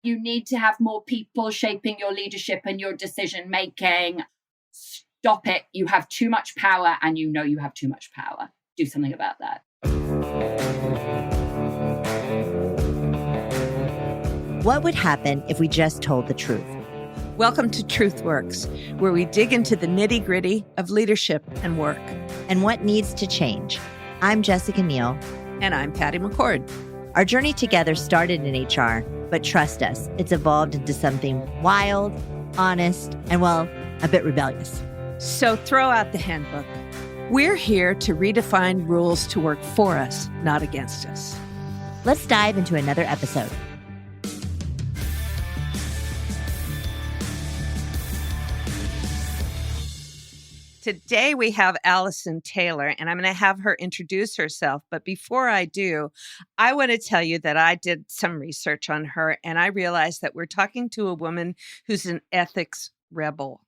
You need to have more people shaping your leadership and your decision making. Stop it. You have too much power and you know you have too much power. Do something about that. What would happen if we just told the truth? Welcome to TruthWorks, where we dig into the nitty-gritty of leadership and work. And what needs to change. I'm Jessica Neal. And I'm Patty McCord. Our journey together started in HR, but trust us, it's evolved into something wild, honest, and, well, a bit rebellious. So throw out the handbook. We're here to redefine rules to work for us, not against us. Let's dive into another episode. Today we have Alison Taylor, and I'm going to have her introduce herself. But before I do, I want to tell you that I did some research on her, and I realized that we're talking to a woman who's an ethics rebel.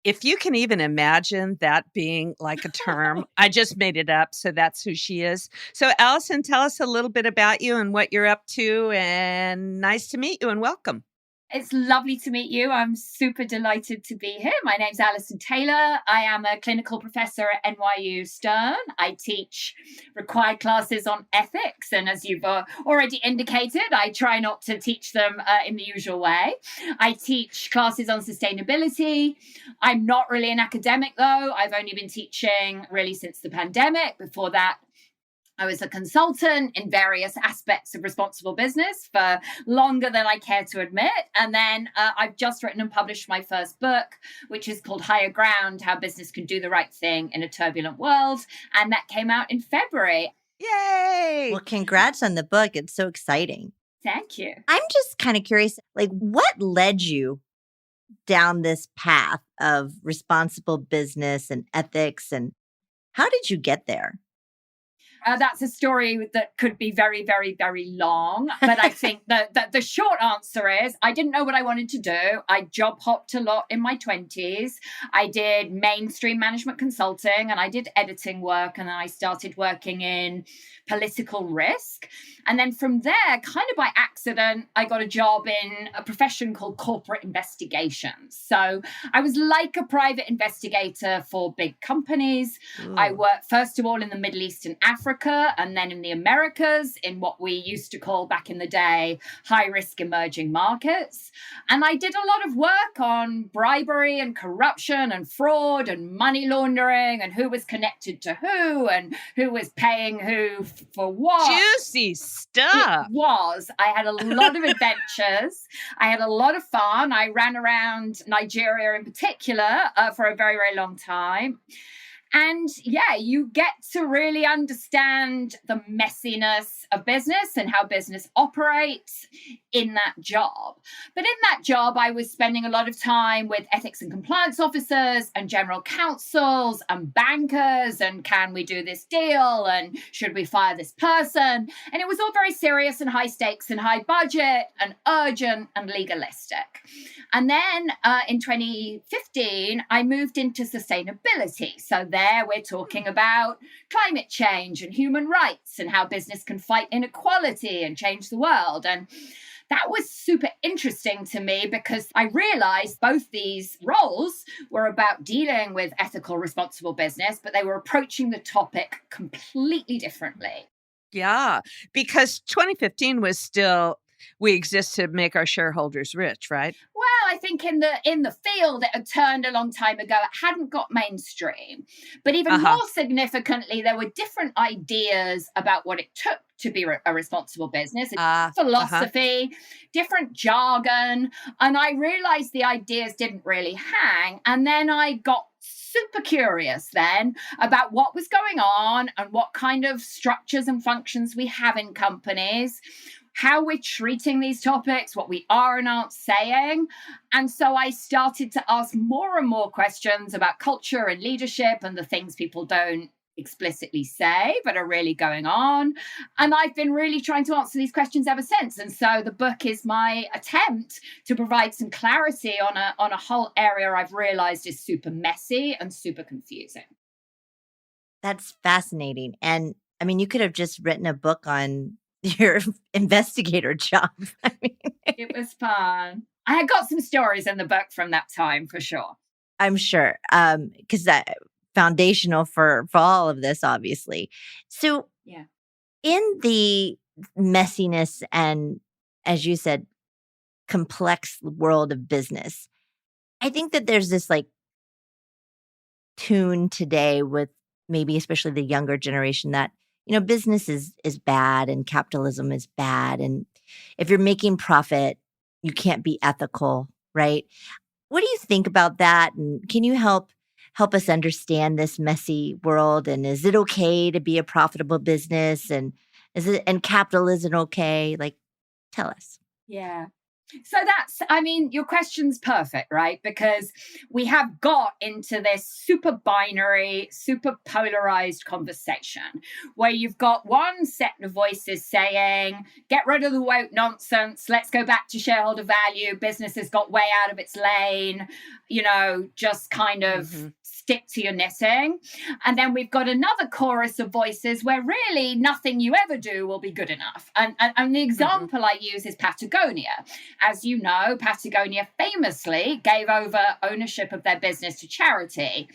If you can even imagine that being like a term, I just made it up, so that's who she is. So Alison, tell us a little bit about you and what you're up to, and nice to meet you and welcome. It's lovely to meet you. I'm super delighted to be here. My name's Alison Taylor. I am a clinical professor at NYU Stern. I teach required classes on ethics. And as you've already indicated, I try not to teach them in the usual way. I teach classes on sustainability. I'm not really an academic, though. I've only been teaching really since the pandemic. Before that, I was a consultant in various aspects of responsible business for longer than I care to admit. And then I've just written and published my first book, which is called Higher Ground, How Business Can Do the Right Thing in a Turbulent World. And that came out in February. Yay! Well, congrats on the book. It's so exciting. Thank you. I'm just kind of curious, what led you down this path of responsible business and ethics, and how did you get there? That's a story that could be very, very, very long. But I think that the short answer is I didn't know what I wanted to do. I job hopped a lot in my 20s. I did mainstream management consulting and I did editing work. And then I started working in political risk. And then from there, kind of by accident, I got a job in a profession called corporate investigations. So I was like a private investigator for big companies. I worked, first of all, in the Middle East and Africa, and then in the Americas, in what we used to call back in the day, high-risk emerging markets. And I did a lot of work on bribery and corruption and fraud and money laundering and who was connected to who and who was paying who for what. Juicy stuff. It was. I had a lot of adventures. I had a lot of fun. I ran around Nigeria in particular for a very, very long time. And yeah, you get to really understand the messiness of business and how business operates in that job. But in that job, I was spending a lot of time with ethics and compliance officers and general counsels and bankers and can we do this deal and should we fire this person? And it was all very serious and high stakes and high budget and urgent and legalistic. And then in 2015, I moved into sustainability. So there we're talking about climate change and human rights and how business can fight inequality and change the world. And that was super interesting to me because I realized both these roles were about dealing with ethical, responsible business, but they were approaching the topic completely differently. Yeah, because 2015 was still, we exist to make our shareholders rich, right? Well, I think in the field it had turned a long time ago. It hadn't got mainstream. But even more significantly, there were different ideas about what it took to be a responsible business, philosophy, different jargon. And I realized the ideas didn't really hang. And then I got super curious then about what was going on and what kind of structures and functions we have in companies, how we're treating these topics, what we are and aren't saying. And so I started to ask more and more questions about culture and leadership and the things people don't explicitly say, but are really going on. And I've been really trying to answer these questions ever since. And so the book is my attempt to provide some clarity on a whole area I've realized is super messy and super confusing. That's fascinating. And I mean, you could have just written a book on your investigator job. I mean, It was fun. I had got some stories in the book from that time for sure. I'm sure, because that foundational for all of this, obviously. So, Yeah. in the messiness and, as you said, complex world of business, I think that there's this like tune today with maybe especially the younger generation that business is bad and capitalism is bad, and if you're making profit, you can't be ethical, right? What do you think about that? And can you help us understand this messy world? And is it okay to be a profitable business? And is it and capital isn't okay? Like, tell us. Yeah. So your question's perfect, right? Because we have got into this super binary, super polarized conversation where you've got one set of voices saying, get rid of the woke nonsense, let's go back to shareholder value, business has got way out of its lane, just kind of stick to your knitting. And then we've got another chorus of voices where really nothing you ever do will be good enough. And the example I use is Patagonia. As you know, Patagonia famously gave over ownership of their business to charity.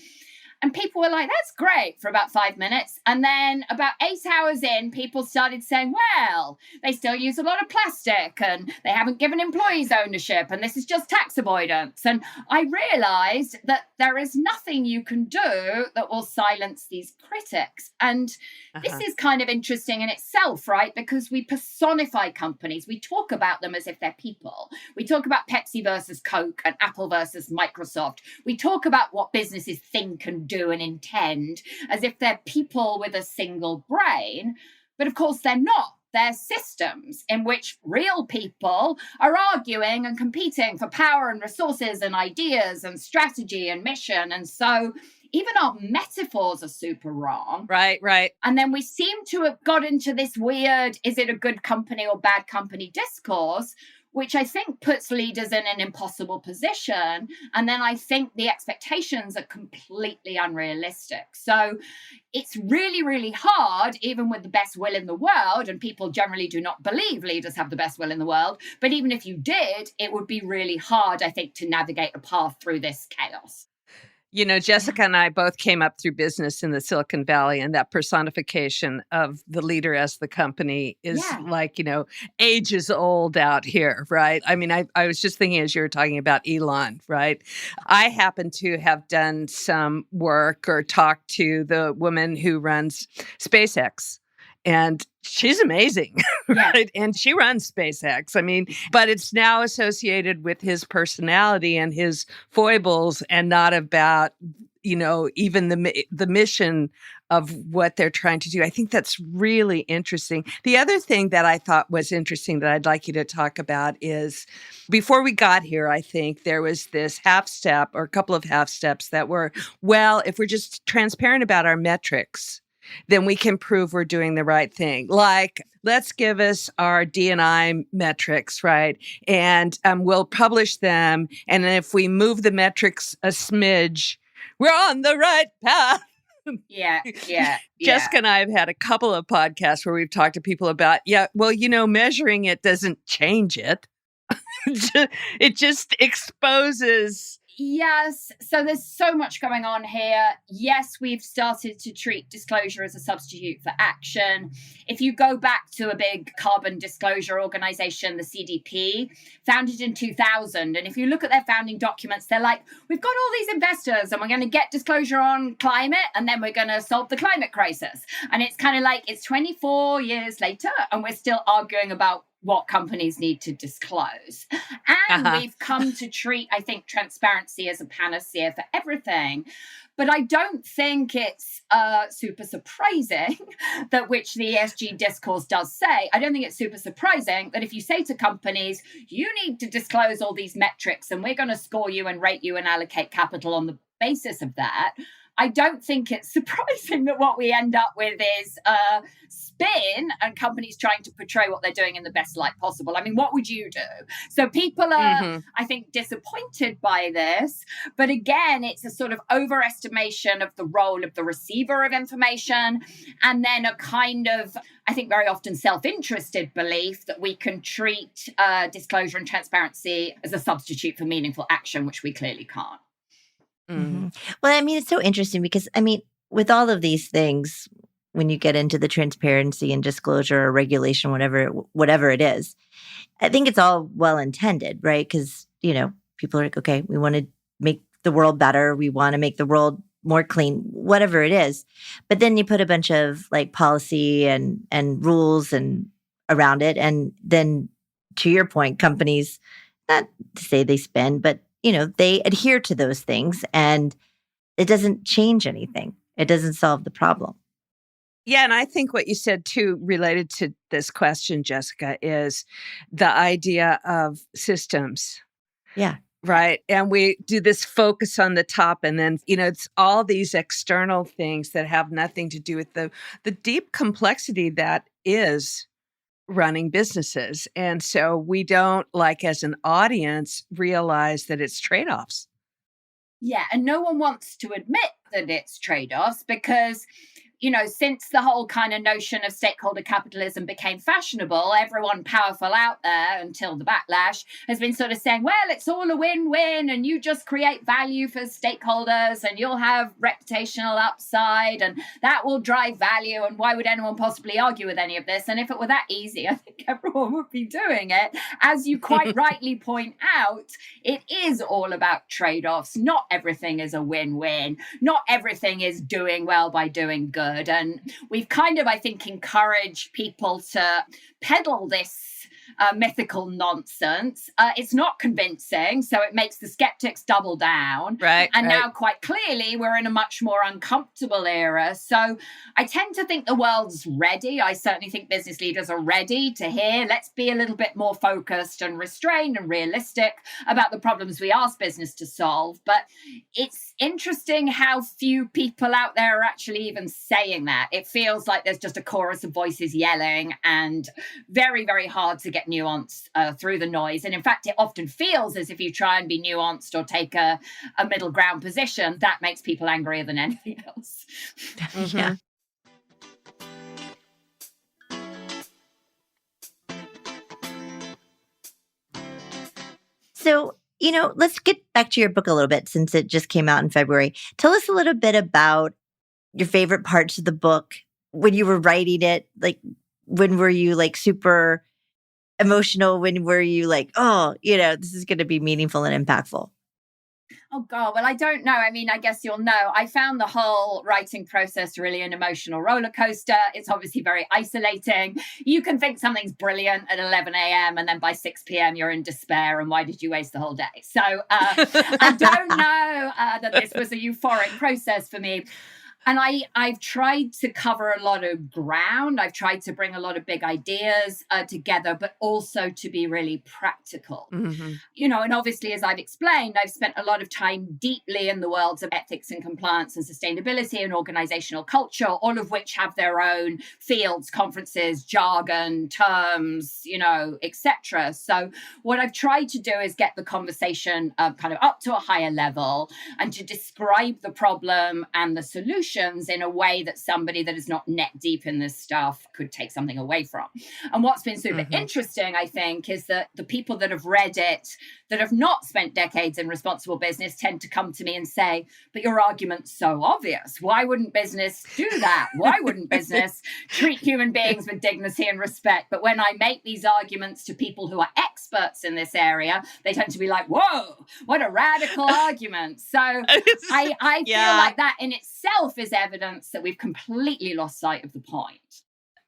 And people were like, that's great for about 5 minutes. And then about 8 hours in, people started saying, well, they still use a lot of plastic and they haven't given employees ownership and this is just tax avoidance. And I realized that there is nothing you can do that will silence these critics. And this is kind of interesting in itself, right? Because we personify companies. We talk about them as if they're people. We talk about Pepsi versus Coke and Apple versus Microsoft. We talk about what businesses think and do and intend as if they're people with a single brain. But of course, they're not. They're systems in which real people are arguing and competing for power and resources and ideas and strategy and mission. And so even our metaphors are super wrong. Right. And then we seem to have got into this weird, is it a good company or bad company discourse, which I think puts leaders in an impossible position. And then I think the expectations are completely unrealistic. So it's really, really hard, even with the best will in the world, and people generally do not believe leaders have the best will in the world. But even if you did, it would be really hard, I think, to navigate a path through this chaos. Jessica and I both came up through business in the Silicon Valley, and that personification of the leader as the company is ages old out here, right? I mean, I was just thinking as you were talking about Elon, right? I happen to have done some work or talked to the woman who runs SpaceX. And she's amazing, right? And she runs SpaceX. I mean, but it's now associated with his personality and his foibles and not about, even the mission of what they're trying to do. I think that's really interesting. The other thing that I thought was interesting that I'd like you to talk about is before we got here, I think there was this half step or a couple of half steps that were, well, if we're just transparent about our metrics, then we can prove we're doing the right thing. Like, let's give us our D&I metrics, right? And we'll publish them. And if we move the metrics a smidge, we're on the right path. Yeah. Jessica and I have had a couple of podcasts where we've talked to people about, measuring it doesn't change it. It just exposes. Yes. So there's so much going on here. Yes, we've started to treat disclosure as a substitute for action. If you go back to a big carbon disclosure organization, the CDP, founded in 2000, and if you look at their founding documents, they're like, we've got all these investors and we're going to get disclosure on climate and then we're going to solve the climate crisis. And it's kind of like it's 24 years later and we're still arguing about what companies need to disclose. And we've come to treat, I think, transparency as a panacea for everything. But I don't think it's super surprising that which the ESG discourse does say. I don't think it's super surprising that if you say to companies, you need to disclose all these metrics and we're going to score you and rate you and allocate capital on the basis of that, I don't think it's surprising that what we end up with is spin and companies trying to portray what they're doing in the best light possible. I mean, what would you do? So people are, I think, disappointed by this. But again, it's a sort of overestimation of the role of the receiver of information, and then a kind of, I think, very often self-interested belief that we can treat disclosure and transparency as a substitute for meaningful action, which we clearly can't. Mm-hmm. Well, I mean, it's so interesting because, I mean, with all of these things, when you get into the transparency and disclosure or regulation, whatever it is, I think it's all well intended, right? Because, people are like, okay, we want to make the world better. We want to make the world more clean, whatever it is. But then you put a bunch of like policy and rules and around it. And then to your point, companies, not to say they spend, but they adhere to those things, and it doesn't change anything. It doesn't solve the problem. Yeah, and I think what you said too, related to this question, Jessica, is the idea of systems. Yeah. Right. And we do this focus on the top, and then, it's all these external things that have nothing to do with the deep complexity that is running businesses. And so we don't, like as an audience, realize that it's trade-offs. Yeah. And no one wants to admit that it's trade-offs because, since the whole kind of notion of stakeholder capitalism became fashionable, everyone powerful out there until the backlash has been sort of saying, well, it's all a win-win and you just create value for stakeholders and you'll have reputational upside and that will drive value. And why would anyone possibly argue with any of this? And if it were that easy, I think everyone would be doing it. As you quite rightly point out, it is all about trade-offs. Not everything is a win-win. Not everything is doing well by doing good. And we've kind of, I think, encouraged people to peddle this mythical nonsense. It's not convincing, so it makes the skeptics double down. Right. And now, quite clearly, we're in a much more uncomfortable era. So I tend to think the world's ready. I certainly think business leaders are ready to hear, let's be a little bit more focused and restrained and realistic about the problems we ask business to solve. But it's interesting how few people out there are actually even saying that. It feels like there's just a chorus of voices yelling and very, very hard to get nuance through the noise. And in fact, it often feels as if you try and be nuanced or take a middle ground position, that makes people angrier than anything else. Mm-hmm. Yeah. So, let's get back to your book a little bit since it just came out in February. Tell us a little bit about your favorite parts of the book when you were writing it. Like, when were you like super emotional? When were you like, oh, this is going to be meaningful and impactful? Oh, God. Well, I don't know. I mean, I guess you'll know. I found the whole writing process really an emotional roller coaster. It's obviously very isolating. You can think something's brilliant at 11 a.m. and then by 6 p.m. you're in despair. And why did you waste the whole day? So I don't know that this was a euphoric process for me. And I've tried to cover a lot of ground. I've tried to bring a lot of big ideas together, but also to be really practical. Mm-hmm. And obviously, as I've explained, I've spent a lot of time deeply in the worlds of ethics and compliance and sustainability and organizational culture, all of which have their own fields, conferences, jargon, terms, etc. So what I've tried to do is get the conversation kind of up to a higher level and to describe the problem and the solution in a way that somebody that is not neck deep in this stuff could take something away from. And what's been super interesting, I think, is that the people that have read it, that have not spent decades in responsible business, tend to come to me and say, but your argument's so obvious. Why wouldn't business do that? Why wouldn't business treat human beings with dignity and respect? But when I make these arguments to people who are experts in this area, they tend to be like, whoa, what a radical argument. So I feel like that in itself is evidence that we've completely lost sight of the point.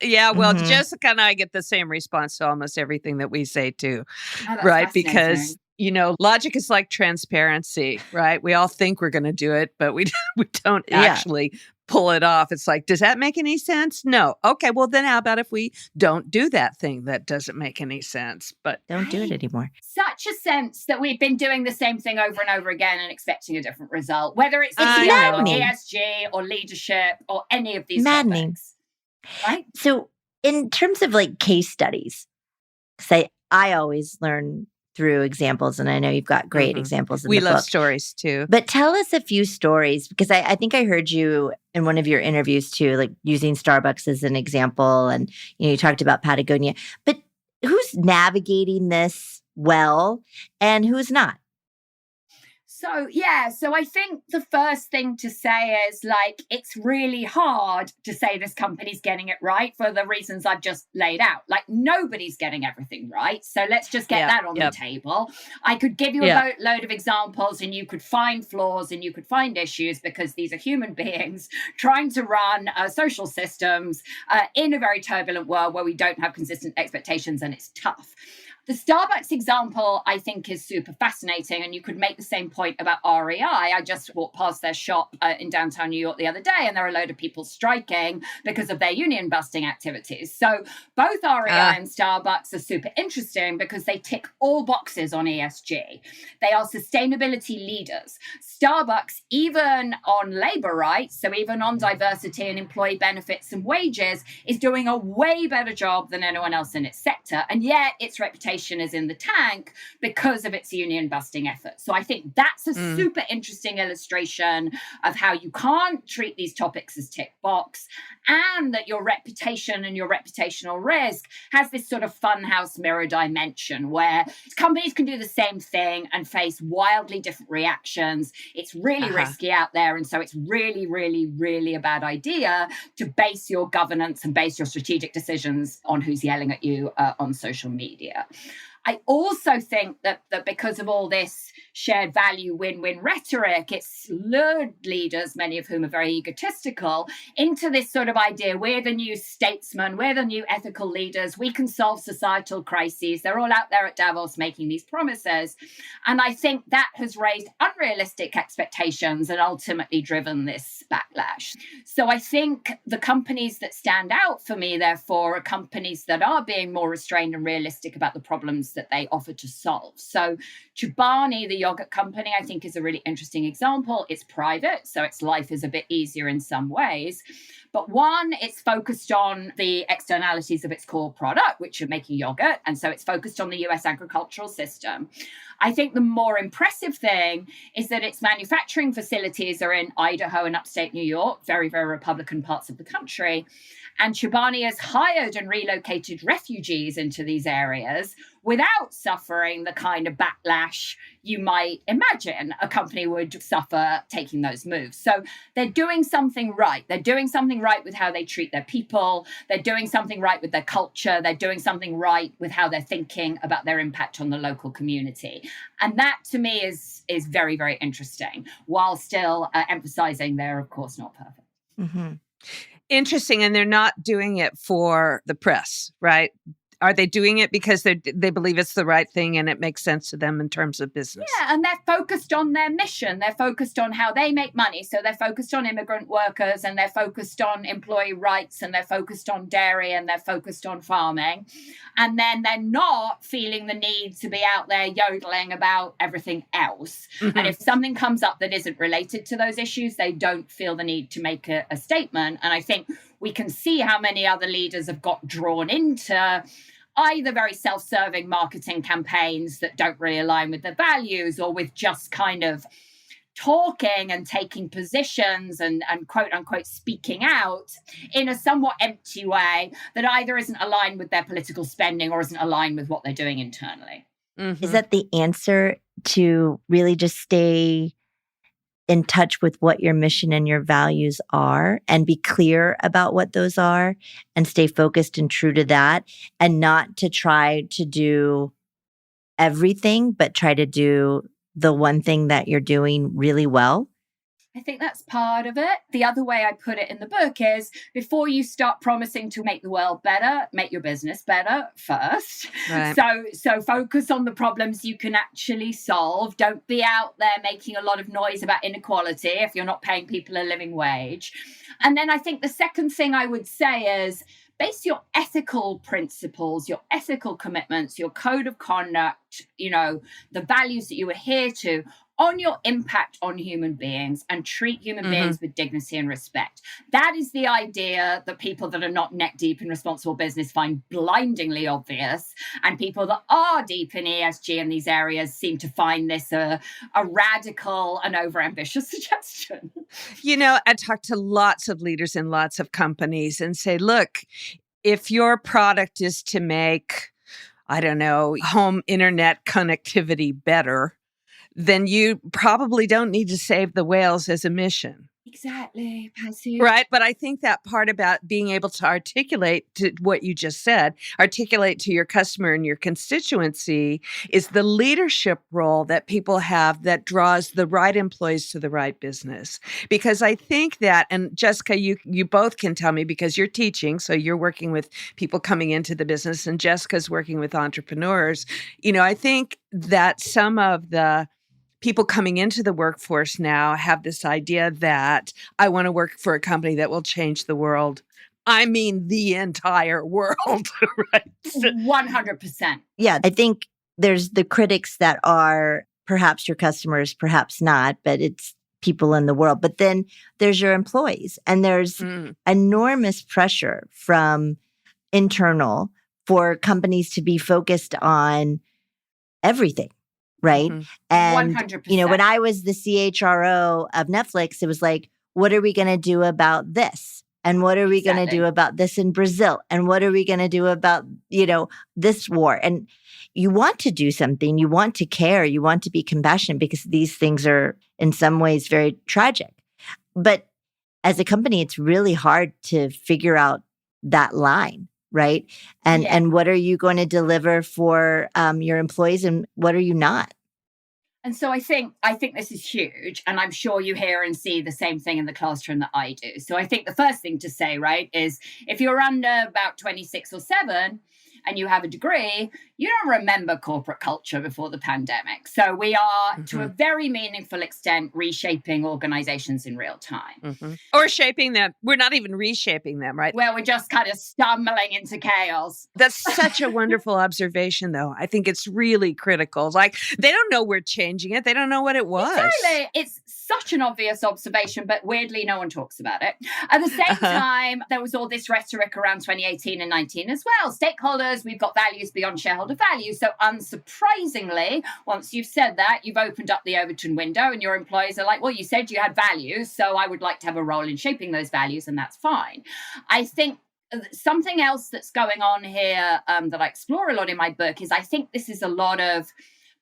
Yeah, well, Jessica and I get the same response to almost everything that we say too, Oh, right? Because Logic is like transparency, right? We all think we're going to do it, but we don't Yeah. actually pull it off. It's like, does that make any sense? No. Okay, well then how about if we don't do that thing that doesn't make any sense? But Don't do it anymore. Such a sense that we've been doing the same thing over and over again and expecting a different result, whether it's maddening. ESG or leadership or any of these Maddening. topics. Right? So in terms of like case studies, because I always learn through examples, and I know you've got great examples in we the love book. stories too. But tell us a few stories, because I think I heard you in one of your interviews too, like using Starbucks as an example, and you talked about Patagonia. But who's navigating this well and who's not? So I think the first thing to say is it's really hard to say this company's getting it right for the reasons I've just laid out. Nobody's getting everything right. So let's just get that on the table. I could give you a load of examples and you could find flaws and you could find issues because these are human beings trying to run social systems in a very turbulent world where we don't have consistent expectations and it's tough. The Starbucks example, I think, is super fascinating. And you could make the same point about REI. I just walked past their shop in downtown New York the other day, and there are a load of people striking because of their union busting activities. So both REI and Starbucks are super interesting because they tick all boxes on ESG. They are sustainability leaders. Starbucks, even on labor rights, so even on diversity and employee benefits and wages, is doing a way better job than anyone else in its sector. And yet its reputation is in the tank because of its union busting efforts. So I think that's a super interesting illustration of how you can't treat these topics as tick box, and that your reputation and your reputational risk has this sort of funhouse mirror dimension where companies can do the same thing and face wildly different reactions. It's really risky out there. And so it's really, really, really a bad idea to base your governance and base your strategic decisions on who's yelling at you on social media. I also think that because of all this shared value win-win rhetoric, it's lured leaders, many of whom are very egotistical, into this sort of idea, we're the new statesmen, we're the new ethical leaders, we can solve societal crises. They're all out there at Davos making these promises. And I think that has raised unrealistic expectations and ultimately driven this backlash. So I think the companies that stand out for me, therefore, are companies that are being more restrained and realistic about the problems that they offer to solve. So Chobani, the yogurt company, I think is a really interesting example. It's private, so its life is a bit easier in some ways. But one, it's focused on the externalities of its core product, which are making yogurt. And so it's focused on the US agricultural system. I think the more impressive thing is that its manufacturing facilities are in Idaho and upstate New York, very, very Republican parts of the country. And Chobani has hired and relocated refugees into these areas without suffering the kind of backlash you might imagine a company would suffer taking those moves. So they're doing something right. They're doing something right with how they treat their people. They're doing something right with their culture. They're doing something right with how they're thinking about their impact on the local community. And that, to me, is very, very interesting, while still emphasizing they're, of course, not perfect. Mm-hmm. Interesting. And they're not doing it for the press, right? Are they doing it because they believe it's the right thing and it makes sense to them in terms of business? Yeah, and they're focused on their mission. They're focused on how they make money. So they're focused on immigrant workers, and they're focused on employee rights, and they're focused on dairy, and they're focused on farming. And then they're not feeling the need to be out there yodeling about everything else. Mm-hmm. And if something comes up that isn't related to those issues, they don't feel the need to make a statement. And I think we can see how many other leaders have got drawn into either very self-serving marketing campaigns that don't really align with their values, or with just kind of talking and taking positions and quote unquote speaking out in a somewhat empty way that either isn't aligned with their political spending or isn't aligned with what they're doing internally. Mm-hmm. Is that the answer, to really just stay in touch with what your mission and your values are and be clear about what those are and stay focused and true to that, and not to try to do everything, but try to do the one thing that you're doing really well? I think that's part of it. The other way I put it in the book is before you start promising to make the world better, make your business better first. Right. So focus on the problems you can actually solve. Don't be out there making a lot of noise about inequality if you're not paying people a living wage. And then I think the second thing I would say is base your ethical principles, your ethical commitments, your code of conduct, the values that you adhere to on your impact on human beings, and treat human beings with dignity and respect. That is the idea that people that are not neck deep in responsible business find blindingly obvious. And people that are deep in ESG in these areas seem to find this a radical and overambitious suggestion. I talk to lots of leaders in lots of companies and say, look, if your product is to make, I don't know, home internet connectivity better, then you probably don't need to save the whales as a mission. Exactly, Patsy. Right. But I think that part about being able to articulate to what you just said, articulate to your customer and your constituency is the leadership role that people have that draws the right employees to the right business. Because I think that, and Jessica, you both can tell me because you're teaching, so you're working with people coming into the business and Jessica's working with entrepreneurs. I think that some of the people coming into the workforce now have this idea that I want to work for a company that will change the world. I mean, the entire world, right? 100%. Yeah, I think there's the critics that are perhaps your customers, perhaps not, but it's people in the world. But then there's your employees, and there's enormous pressure from internal for companies to be focused on everything. Right. And, 100%. When I was the CHRO of Netflix, it was like, what are we going to do about this? And what are we going to do about this in Brazil? And what are we going to do about, this war? And you want to do something, you want to care, you want to be compassionate because these things are in some ways very tragic. But as a company, it's really hard to figure out that line. Right. And what are you going to deliver for your employees and what are you not? And so I think this is huge. And I'm sure you hear and see the same thing in the classroom that I do. So I think the first thing to say, right, is if you're under about 26 or 7 and you have a degree, you don't remember corporate culture before the pandemic. So we are, to a very meaningful extent, reshaping organizations in real time. Or shaping them. We're not even reshaping them, right? Well, we're just kind of stumbling into chaos. That's such a wonderful observation, though. I think it's really critical. Like, they don't know we're changing it. They don't know what it was. Exactly. It's such an obvious observation, but weirdly, no one talks about it. At the same time, there was all this rhetoric around 2018 and 19 as well. Stakeholders, we've got values beyond shareholder value. So unsurprisingly, once you've said that, you've opened up the Overton window and your employees are like, well, you said you had values, so I would like to have a role in shaping those values, and that's fine. I think something else that's going on here that I explore a lot in my book is I think this is a lot of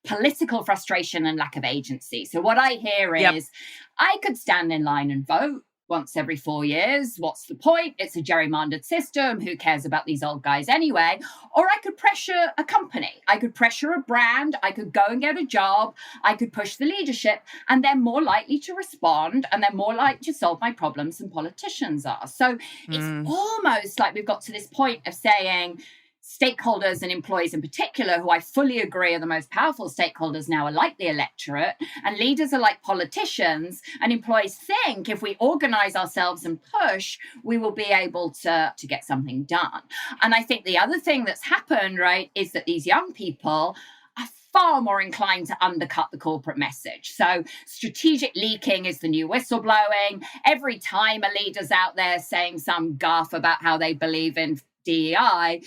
political frustration and lack of agency. So what I hear is I could stand in line and vote once every 4 years. What's the point? It's a gerrymandered system. Who cares about these old guys anyway? Or I could pressure a company. I could pressure a brand. I could go and get a job. I could push the leadership, and they're more likely to respond and they're more likely to solve my problems than politicians are. So it's almost like we've got to this point of saying stakeholders and employees in particular, who I fully agree are the most powerful stakeholders now, are like the electorate, and leaders are like politicians, and employees think if we organize ourselves and push, we will be able to get something done. And I think the other thing that's happened, right, is that these young people are far more inclined to undercut the corporate message. So strategic leaking is the new whistleblowing. Every time a leader's out there saying some guff about how they believe in DEI,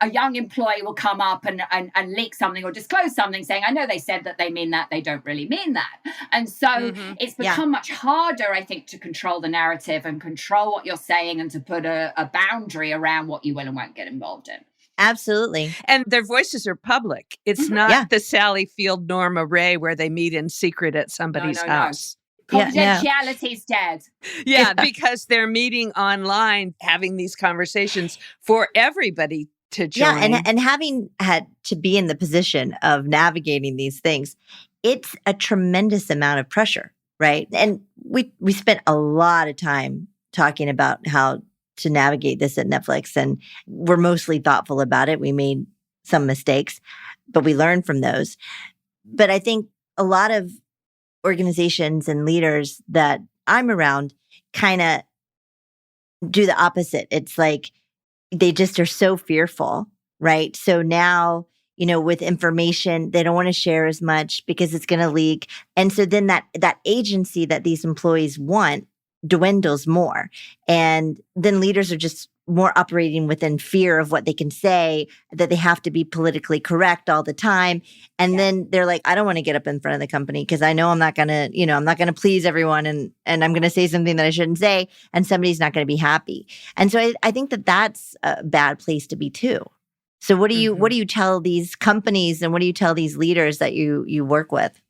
a young employee will come up and leak something or disclose something saying, I know they said that they mean that, they don't really mean that. And so it's become much harder, I think, to control the narrative and control what you're saying and to put a boundary around what you will and won't get involved in. Absolutely. And their voices are public. It's not the Sally Field Norma Ray where they meet in secret at somebody's house. Confidentiality is dead. Yeah, because they're meeting online, having these conversations for everybody to join. Yeah, and having had to be in the position of navigating these things, it's a tremendous amount of pressure, right? And we spent a lot of time talking about how to navigate this at Netflix, and we're mostly thoughtful about it. We made some mistakes, but we learned from those. But I think a lot of organizations and leaders that I'm around kind of do the opposite. It's like they just are so fearful, right? So now, with information, they don't want to share as much because it's going to leak. And so then that agency that these employees want dwindles more. And then leaders are just more operating within fear of what they can say, that they have to be politically correct all the time. And then they're like, I don't want to get up in front of the company because I know I'm not going to, I'm not going to please everyone, and I'm going to say something that I shouldn't say, and somebody's not going to be happy. And so I think that that's a bad place to be too. So what do you tell these companies, and what do you tell these leaders that you work with?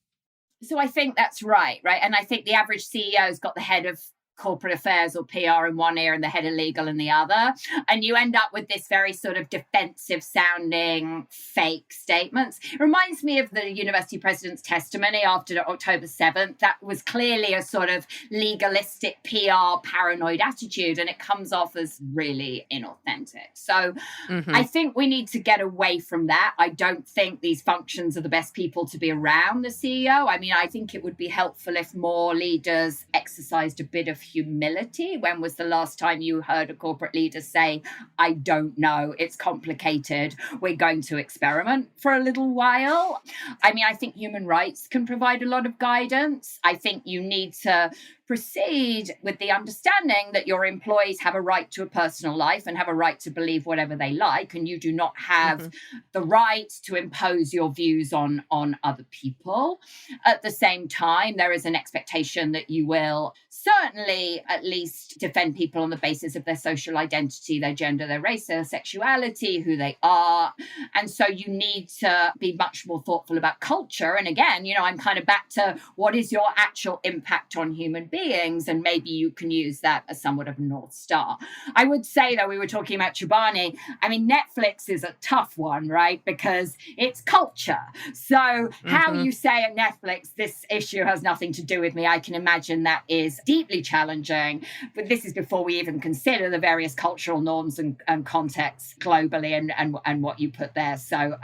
So I think that's right? And I think the average CEO's got the head of corporate affairs or PR in one ear and the head of legal in the other. And you end up with this very sort of defensive sounding fake statements. It reminds me of the university president's testimony after October 7th. That was clearly a sort of legalistic PR paranoid attitude, and it comes off as really inauthentic. So I think we need to get away from that. I don't think these functions are the best people to be around the CEO. I mean, I think it would be helpful if more leaders exercised a bit of humility. When was the last time you heard a corporate leader say, I don't know, it's complicated, we're going to experiment for a little while? I mean, I think human rights can provide a lot of guidance. I think you need to proceed with the understanding that your employees have a right to a personal life and have a right to believe whatever they like, and you do not have the right to impose your views on other people. At the same time, there is an expectation that you will certainly at least defend people on the basis of their social identity, their gender, their race, their sexuality, who they are. And so you need to be much more thoughtful about culture. And again, I'm kind of back to what is your actual impact on human beings? And maybe you can use that as somewhat of a North Star. I would say, though, we were talking about Chobani. I mean, Netflix is a tough one, right? Because it's culture. So how you say at Netflix, this issue has nothing to do with me, I can imagine that is deeply challenging. But this is before we even consider the various cultural norms and contexts globally and what you put there. So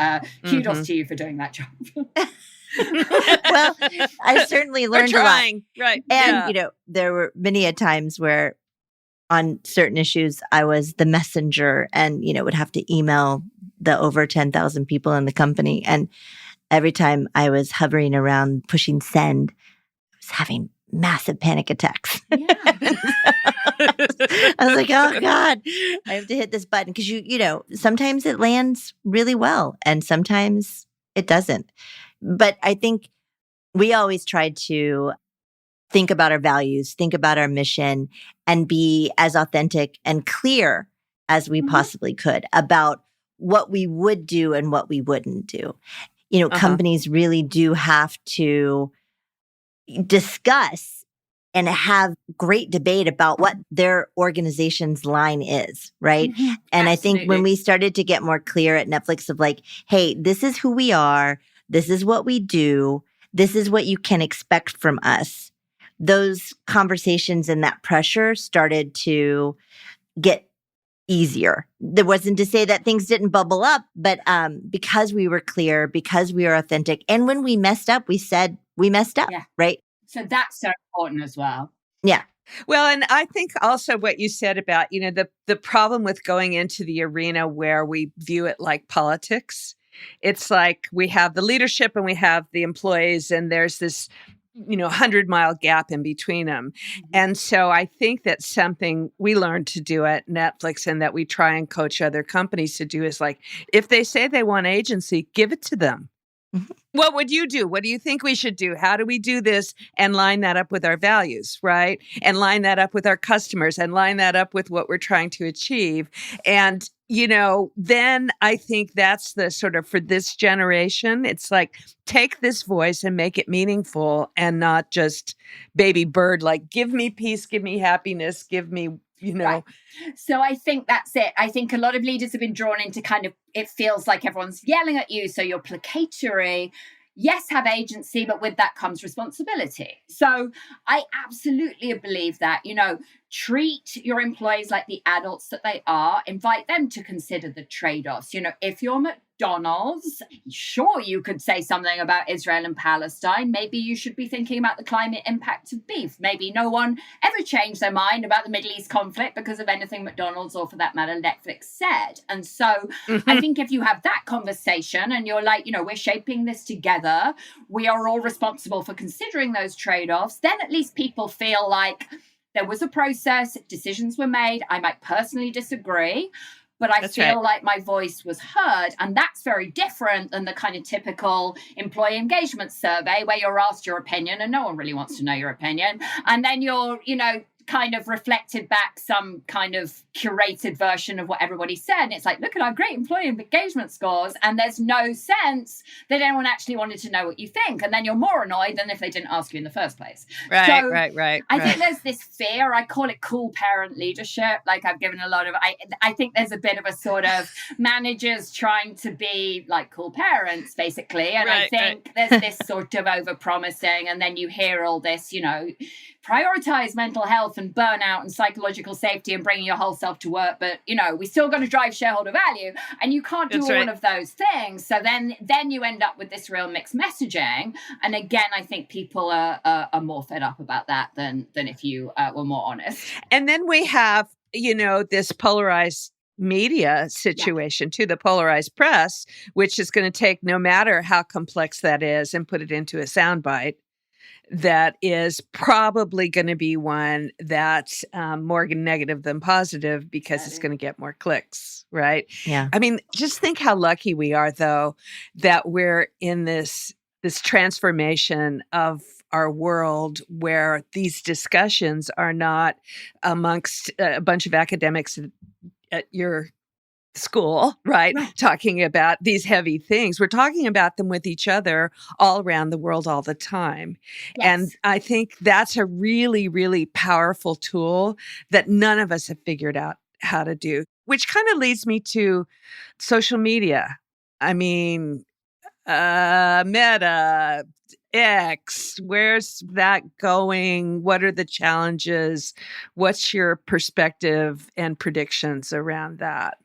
kudos to you for doing that job. Well, I certainly learned a lot. Right. And, there were many a times where on certain issues, I was the messenger and, would have to email the over 10,000 people in the company. And every time I was hovering around pushing send, I was having massive panic attacks. Yeah. I was like, oh God, I have to hit this button. Because sometimes it lands really well and sometimes it doesn't. But I think we always try to think about our values, think about our mission, and be as authentic and clear as we possibly could about what we would do and what we wouldn't do. Companies really do have to discuss and have great debate about what their organization's line is, right? And I think when we started to get more clear at Netflix of like, hey, this is who we are, this is what we do, this is what you can expect from us, those conversations and that pressure started to get easier. That wasn't to say that things didn't bubble up, but because we were clear, because we were authentic, and when we messed up, we said we messed up, right? So that's so important as well. Yeah. Well, and I think also what you said about, the problem with going into the arena where we view it like politics, it's like we have the leadership and we have the employees, and there's this 100-mile gap in between them. And so I think that's something we learned to do at Netflix, and that we try and coach other companies to do, is like, if they say they want agency, give it to them. What would you do? What do you think we should do? How do we do this and line that up with our values, right? And line that up with our customers and line that up with what we're trying to achieve. And, then I think that's the sort of, for this generation, it's like, take this voice and make it meaningful and not just baby bird, like, give me peace, give me happiness, give me, Right. So I think that's it. I think a lot of leaders have been drawn into kind of, it feels like everyone's yelling at you, so you're placatory. yes, have agency, but with that comes responsibility. So I absolutely believe that, treat your employees like the adults that they are, invite them to consider the trade-offs. If you're McDonald's, sure, you could say something about Israel and Palestine. Maybe you should be thinking about the climate impact of beef. Maybe no one ever changed their mind about the Middle East conflict because of anything McDonald's, or for that matter, Netflix said. And so I think if you have that conversation and you're like, we're shaping this together, we are all responsible for considering those trade-offs, then at least people feel like there was a process, decisions were made. I might personally disagree, but I feel like my voice was heard. And that's very different than the kind of typical employee engagement survey where you're asked your opinion and no one really wants to know your opinion. And then you're, kind of reflected back some kind of curated version of what everybody said. And it's like, look at our great employee engagement scores. And there's no sense that anyone actually wanted to know what you think. And then you're more annoyed than if they didn't ask you in the first place. Right. I think there's this fear. I call it cool parent leadership. Like I've given a lot of, I think there's a bit of a sort of managers trying to be like cool parents, basically. And I think there's this sort of over promising. And then you hear all this, prioritize mental health and burnout and psychological safety and bringing your whole self to work. But, we still got to drive shareholder value, and you can't do all of those things. So then you end up with this real mixed messaging. And again, I think people are more fed up about that than if you were more honest. And then we have, this polarized media situation too, the polarized press, which is going to take, no matter how complex that is, and put it into a soundbite that is probably going to be one that's more negative than positive because it's going to get more clicks, right? Yeah. I mean, just think how lucky we are, though, that we're in this transformation of our world where these discussions are not amongst a bunch of academics at your school, right? Talking about these heavy things. We're talking about them with each other all around the world all the time. Yes. And I think that's a really, really powerful tool that none of us have figured out how to do, which kind of leads me to social media. I mean, Meta, X, where's that going? What are the challenges? What's your perspective and predictions around that?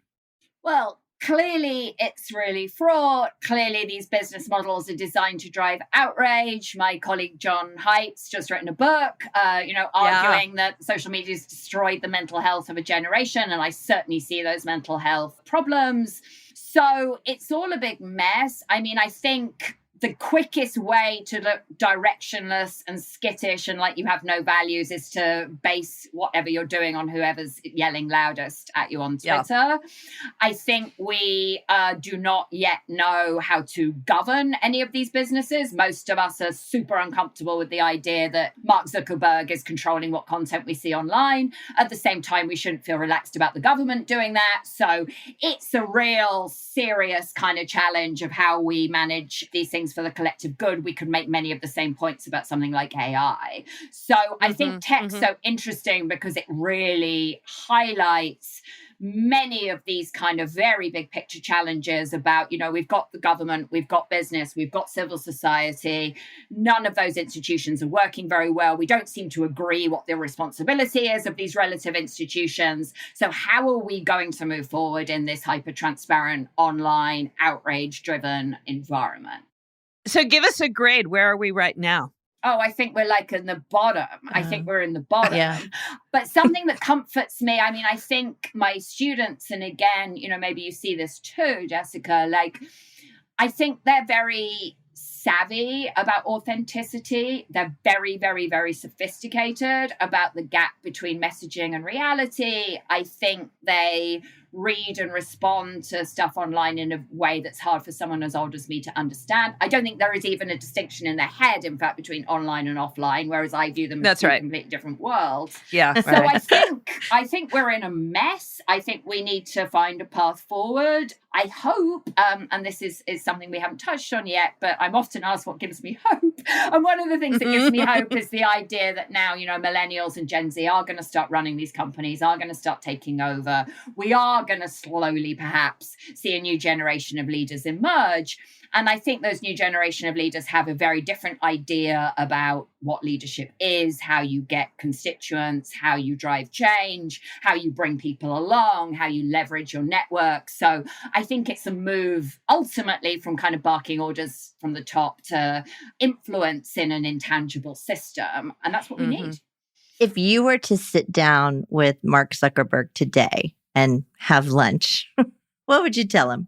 Well, clearly it's really fraught. Clearly these business models are designed to drive outrage. My colleague John Haidt's just written a book, arguing that social media has destroyed the mental health of a generation. And I certainly see those mental health problems. So it's all a big mess. I mean, I think the quickest way to look directionless and skittish and like you have no values is to base whatever you're doing on whoever's yelling loudest at you on Twitter. Yeah. I think we do not yet know how to govern any of these businesses. Most of us are super uncomfortable with the idea that Mark Zuckerberg is controlling what content we see online. At the same time, we shouldn't feel relaxed about the government doing that. So it's a real serious kind of challenge of how we manage these things for the collective good. We could make many of the same points about something like AI. So I think tech's so interesting because it really highlights many of these kind of very big picture challenges about, we've got the government, we've got business, we've got civil society. None of those institutions are working very well. We don't seem to agree what the responsibility is of these relative institutions. So how are we going to move forward in this hyper-transparent, online, outrage-driven environment? So give us a grade. Where are we right now? Oh, I think we're like in the bottom. I think we're in the bottom. Yeah. But something that comforts me, I mean, I think my students, and again, maybe you see this too, Jessica, like, I think they're very savvy about authenticity. They're very, very, very sophisticated about the gap between messaging and reality. I think they read and respond to stuff online in a way that's hard for someone as old as me to understand. I don't think there is even a distinction in their head, in fact, between online and offline, whereas I view them as two completely different worlds. Yeah. So I think we're in a mess. I think we need to find a path forward. I hope, and this is something we haven't touched on yet, but I'm often asked what gives me hope. And one of the things that gives me hope is the idea that now, millennials and Gen Z are going to start running these companies, are going to start taking over. We are going to slowly perhaps see a new generation of leaders emerge. And I think those new generation of leaders have a very different idea about what leadership is, how you get constituents, how you drive change, how you bring people along, how you leverage your network. So I think it's a move ultimately from kind of barking orders from the top to influence in an intangible system. And that's what we need. If you were to sit down with Mark Zuckerberg today and have lunch, what would you tell him?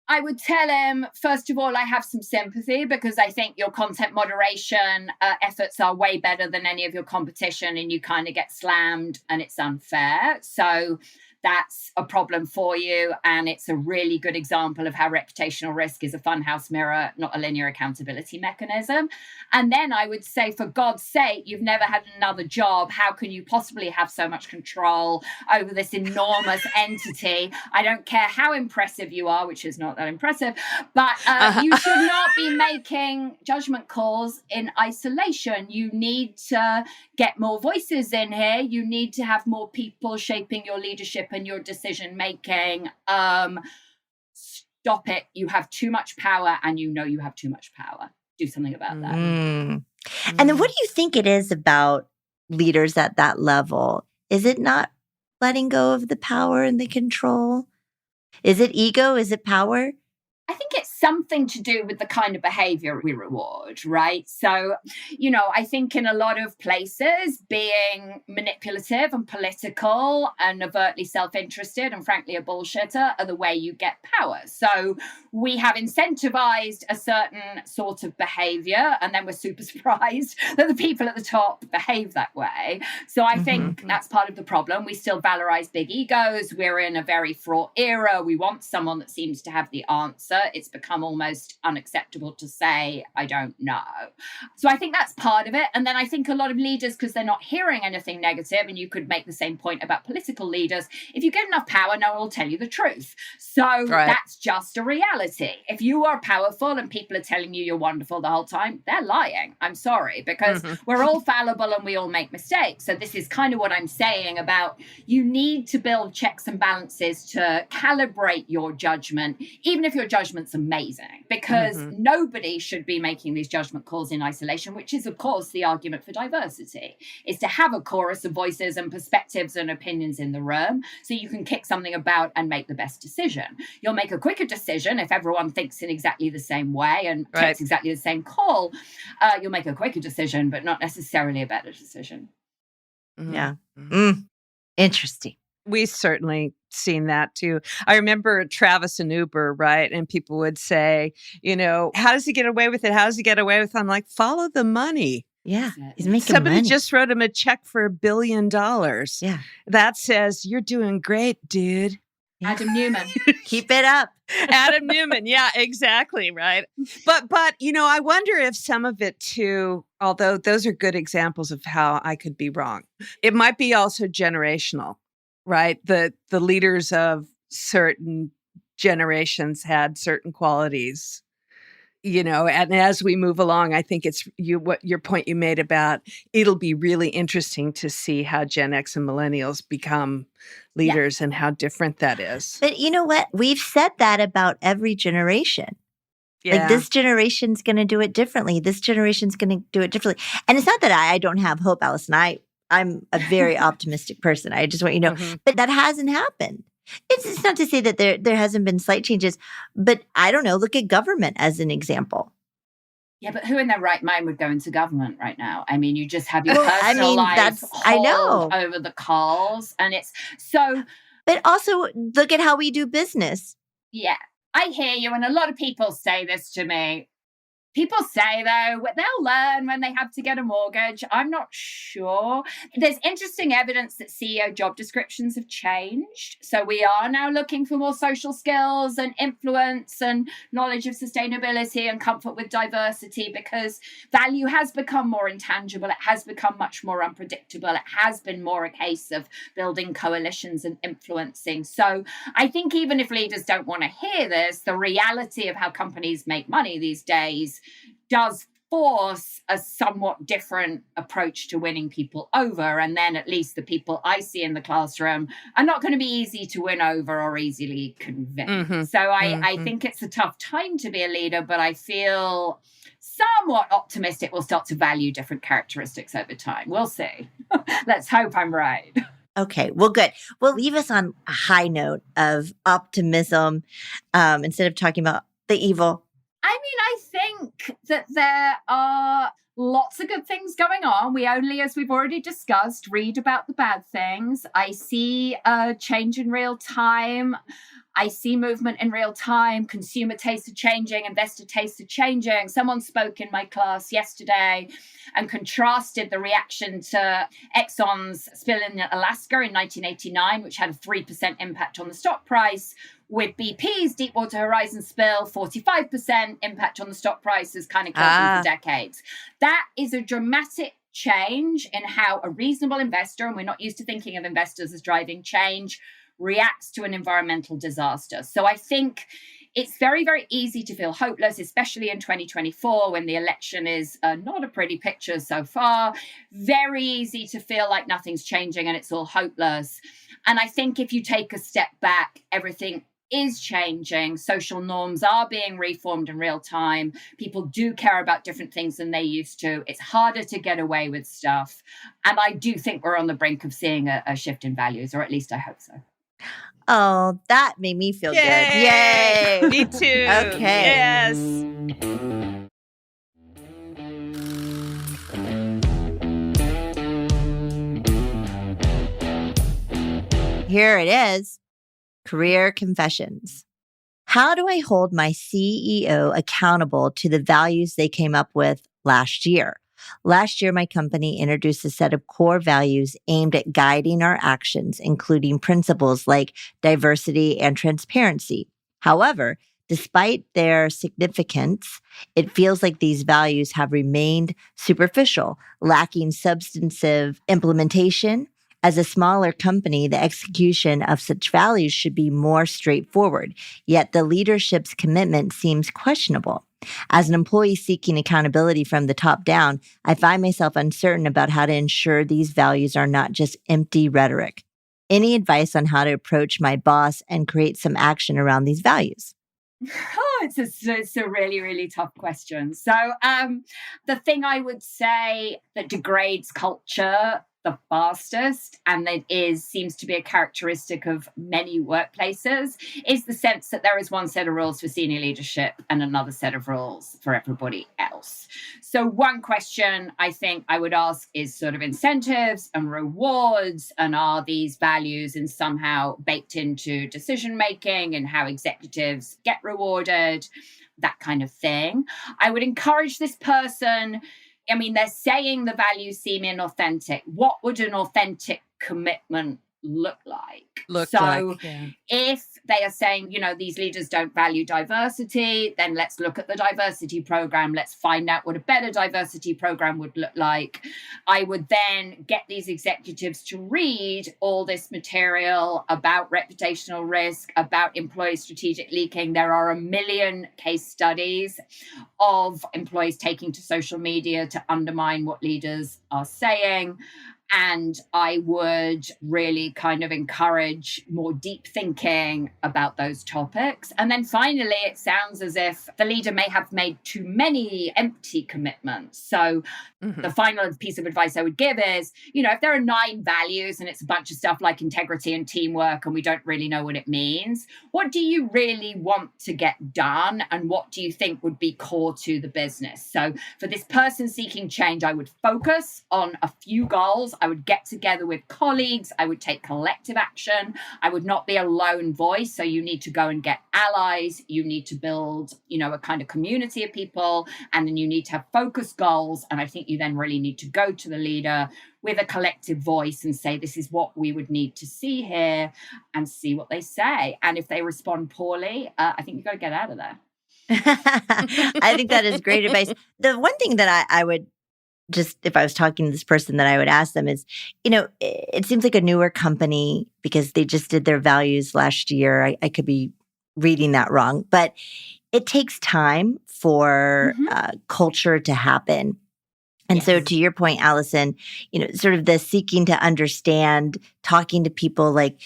I would tell him, first of all, I have some sympathy because I think your content moderation efforts are way better than any of your competition, and you kind of get slammed and it's unfair. So that's a problem for you. And it's a really good example of how reputational risk is a funhouse mirror, not a linear accountability mechanism. And then I would say, for God's sake, you've never had another job. How can you possibly have so much control over this enormous entity? I don't care how impressive you are, which is not that impressive, but you should not be making judgment calls in isolation. You need to get more voices in here. You need to have more people shaping your leadership and your decision making. Stop it. You have too much power, and you know you have too much power. Do something about that. And then what do you think it is about leaders at that level? Is it not letting go of the power and the control? Is it ego? Is it power? I think it's something to do with the kind of behavior we reward, right? So, I think in a lot of places, being manipulative and political and overtly self-interested and frankly a bullshitter are the way you get power. So we have incentivized a certain sort of behavior, and then we're super surprised that the people at the top behave that way. So I think that's part of the problem. We still valorize big egos. We're in a very fraught era. We want someone that seems to have the answer. It's become almost unacceptable to say, I don't know. So I think that's part of it. And then I think a lot of leaders, because they're not hearing anything negative, and you could make the same point about political leaders, if you get enough power, no one will tell you the truth. So that's just a reality. If you are powerful and people are telling you you're wonderful the whole time, they're lying. I'm sorry, because we're all fallible and we all make mistakes. So this is kind of what I'm saying about you need to build checks and balances to calibrate your judgment, even if your judgment's amazing, because nobody should be making these judgment calls in isolation, which is, of course, the argument for diversity, is to have a chorus of voices and perspectives and opinions in the room so you can kick something about and make the best decision. You'll make a quicker decision if everyone thinks in exactly the same way and takes exactly the same call. You'll make a quicker decision, but not necessarily a better decision. Yeah. Interesting. We certainly seen that too. I remember Travis and Uber, right? And people would say, how does he get away with it? How does he get away with it? I'm like, follow the money. Yeah. He's making Somebody money. just wrote him a check for $1 billion. Yeah. That says, you're doing great, dude. Yeah. Adam Newman. Keep it up. Adam Newman. Yeah, exactly. Right. But, I wonder if some of it too, although those are good examples of how I could be wrong, it might be also generational. Right. The leaders of certain generations had certain qualities, and as we move along, I think it's what your point you made about it'll be really interesting to see how Gen X and millennials become leaders and how different that is. But you know what? We've said that about every generation. Yeah. Like this generation's going to do it differently. This generation's going to do it differently. And it's not that I don't have hope, Alison. I'm a very optimistic person. I just want you to know. But that hasn't happened. It's not to say that there hasn't been slight changes, but I don't know. Look at government as an example. Yeah, but who in their right mind would go into government right now? I mean, you just have your personal life over the coals, and it's so. But also, look at how we do business. Yeah, I hear you, and a lot of people say this to me. People say, though, they'll learn when they have to get a mortgage. I'm not sure. There's interesting evidence that CEO job descriptions have changed. So we are now looking for more social skills and influence and knowledge of sustainability and comfort with diversity, because value has become more intangible. It has become much more unpredictable. It has been more a case of building coalitions and influencing. So I think even if leaders don't want to hear this, the reality of how companies make money these days does force a somewhat different approach to winning people over. And then at least the people I see in the classroom are not going to be easy to win over or easily convince. So I think it's a tough time to be a leader, but I feel somewhat optimistic we'll start to value different characteristics over time. We'll see. Let's hope I'm right. Okay, well, good. Well, leave us on a high note of optimism instead of talking about the evil. I mean, I think that there are lots of good things going on. We only, as we've already discussed, read about the bad things. I see a change in real time. I see movement in real time. Consumer tastes are changing. Investor tastes are changing. Someone spoke in my class yesterday and contrasted the reaction to Exxon's spill in Alaska in 1989, which had a 3% impact on the stock price, with BP's Deepwater Horizon spill, 45% impact on the stock price, has kind of killed them for decades. That is a dramatic change in how a reasonable investor, and we're not used to thinking of investors as driving change, reacts to an environmental disaster. So I think it's very, very easy to feel hopeless, especially in 2024 when the election is not a pretty picture so far. Very easy to feel like nothing's changing and it's all hopeless. And I think if you take a step back, everything is changing. Social norms are being reformed in real time. People do care about different things than they used to. It's harder to get away with stuff. And I do think we're on the brink of seeing a shift in values, or at least I hope so. Oh, that made me feel good. Yay! Yay! Me too. Okay. Yes. Here it is. Career confessions. How do I hold my CEO accountable to the values they came up with last year? Last year, my company introduced a set of core values aimed at guiding our actions, including principles like diversity and transparency. However, despite their significance, it feels like these values have remained superficial, lacking substantive implementation. As a smaller company, the execution of such values should be more straightforward, yet the leadership's commitment seems questionable. As an employee seeking accountability from the top down, I find myself uncertain about how to ensure these values are not just empty rhetoric. Any advice on how to approach my boss and create some action around these values? Oh, it's a really, really tough question. So the thing I would say that degrades culture the fastest, and that seems to be a characteristic of many workplaces, is the sense that there is one set of rules for senior leadership and another set of rules for everybody else. So one question I think I would ask is sort of incentives and rewards, and are these values and somehow baked into decision making and how executives get rewarded, that kind of thing. I would encourage this person. I mean, they're saying the values seem inauthentic. What would an authentic commitment look like? If they are saying, these leaders don't value diversity, then let's look at the diversity program. Let's find out what a better diversity program would look like. I would then get these executives to read all this material about reputational risk, about employee strategic leaking. There are a million case studies of employees taking to social media to undermine what leaders are saying. And I would really kind of encourage more deep thinking about those topics. And then finally, it sounds as if the leader may have made too many empty commitments. So the final piece of advice I would give is, if there are 9 values and it's a bunch of stuff like integrity and teamwork and we don't really know what it means, what do you really want to get done? And what do you think would be core to the business? So for this person seeking change, I would focus on a few goals. I would get together with colleagues. I would take collective action. I would not be a lone voice. So you need to go and get allies. You need to build, a kind of community of people. And then you need to have focused goals. And I think you then really need to go to the leader with a collective voice and say, this is what we would need to see here, and see what they say. And if they respond poorly, I think you've got to get out of there. I think that is great advice. The one thing that I would just, if I was talking to this person, that I would ask them is, it seems like a newer company because they just did their values last year. I could be reading that wrong, but it takes time for culture to happen. And so Yes. to your point, Alison, sort of the seeking to understand, talking to people, like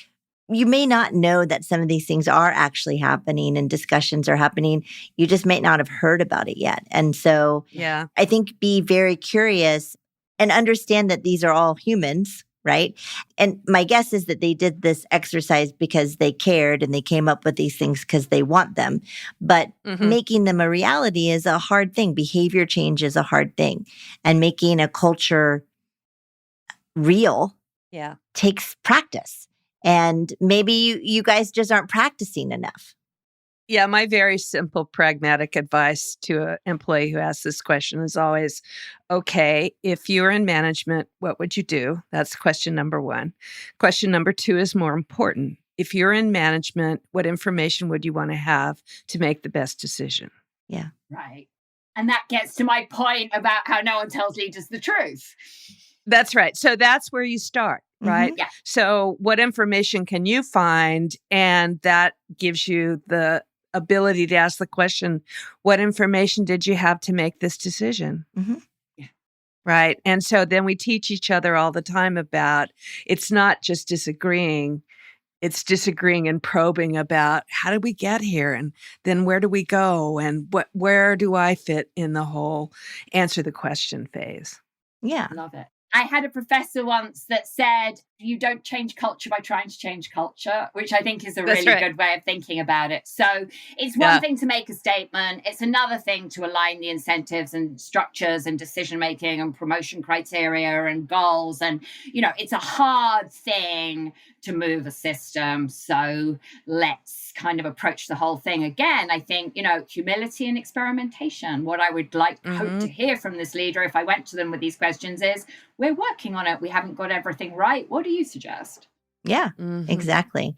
you may not know that some of these things are actually happening and discussions are happening. You just may not have heard about it yet. And so Yeah. I think be very curious and understand that these are all humans, right? And my guess is that they did this exercise because they cared and they came up with these things because they want them. But making them a reality is a hard thing. Behavior change is a hard thing. And making a culture real takes practice. And maybe you guys just aren't practicing enough. Yeah, my very simple, pragmatic advice to an employee who asks this question is always, okay, if you're in management, what would you do? That's question number one. Question number two is more important. If you're in management, what information would you want to have to make the best decision? Yeah. Right. And that gets to my point about how no one tells leaders the truth. That's right. So that's where you start, right? Yeah. So what information can you find? And that gives you the ability to ask the question, what information did you have to make this decision? Yeah. Right. And so then we teach each other all the time about it's not just disagreeing. It's disagreeing and probing about how did we get here? And then where do we go? And where do I fit in the whole answer the question phase? Yeah. Love it. I had a professor once that said, you don't change culture by trying to change culture, which I think is a really good way of thinking about it. So it's one thing to make a statement. It's another thing to align the incentives and structures and decision-making and promotion criteria and goals. And, it's a hard thing to move a system. So let's kind of approach the whole thing again. I think, humility and experimentation. What I would hope to hear from this leader if I went to them with these questions is, we're working on it. We haven't got everything right. What do you suggest? Yeah, exactly.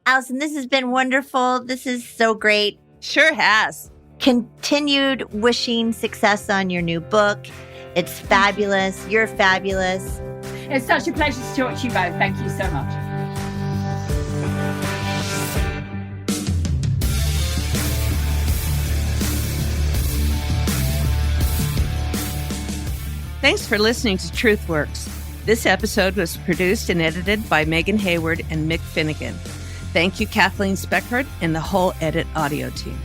Alison, this has been wonderful. This is so great. Sure has. Continued wishing success on your new book. It's fabulous. You're fabulous. It's such a pleasure to talk to you both. Thank you so much. Thanks for listening to TruthWorks. This episode was produced and edited by Megan Hayward and Mick Finnegan. Thank you, Kathleen Speckert and the whole Edit Audio team.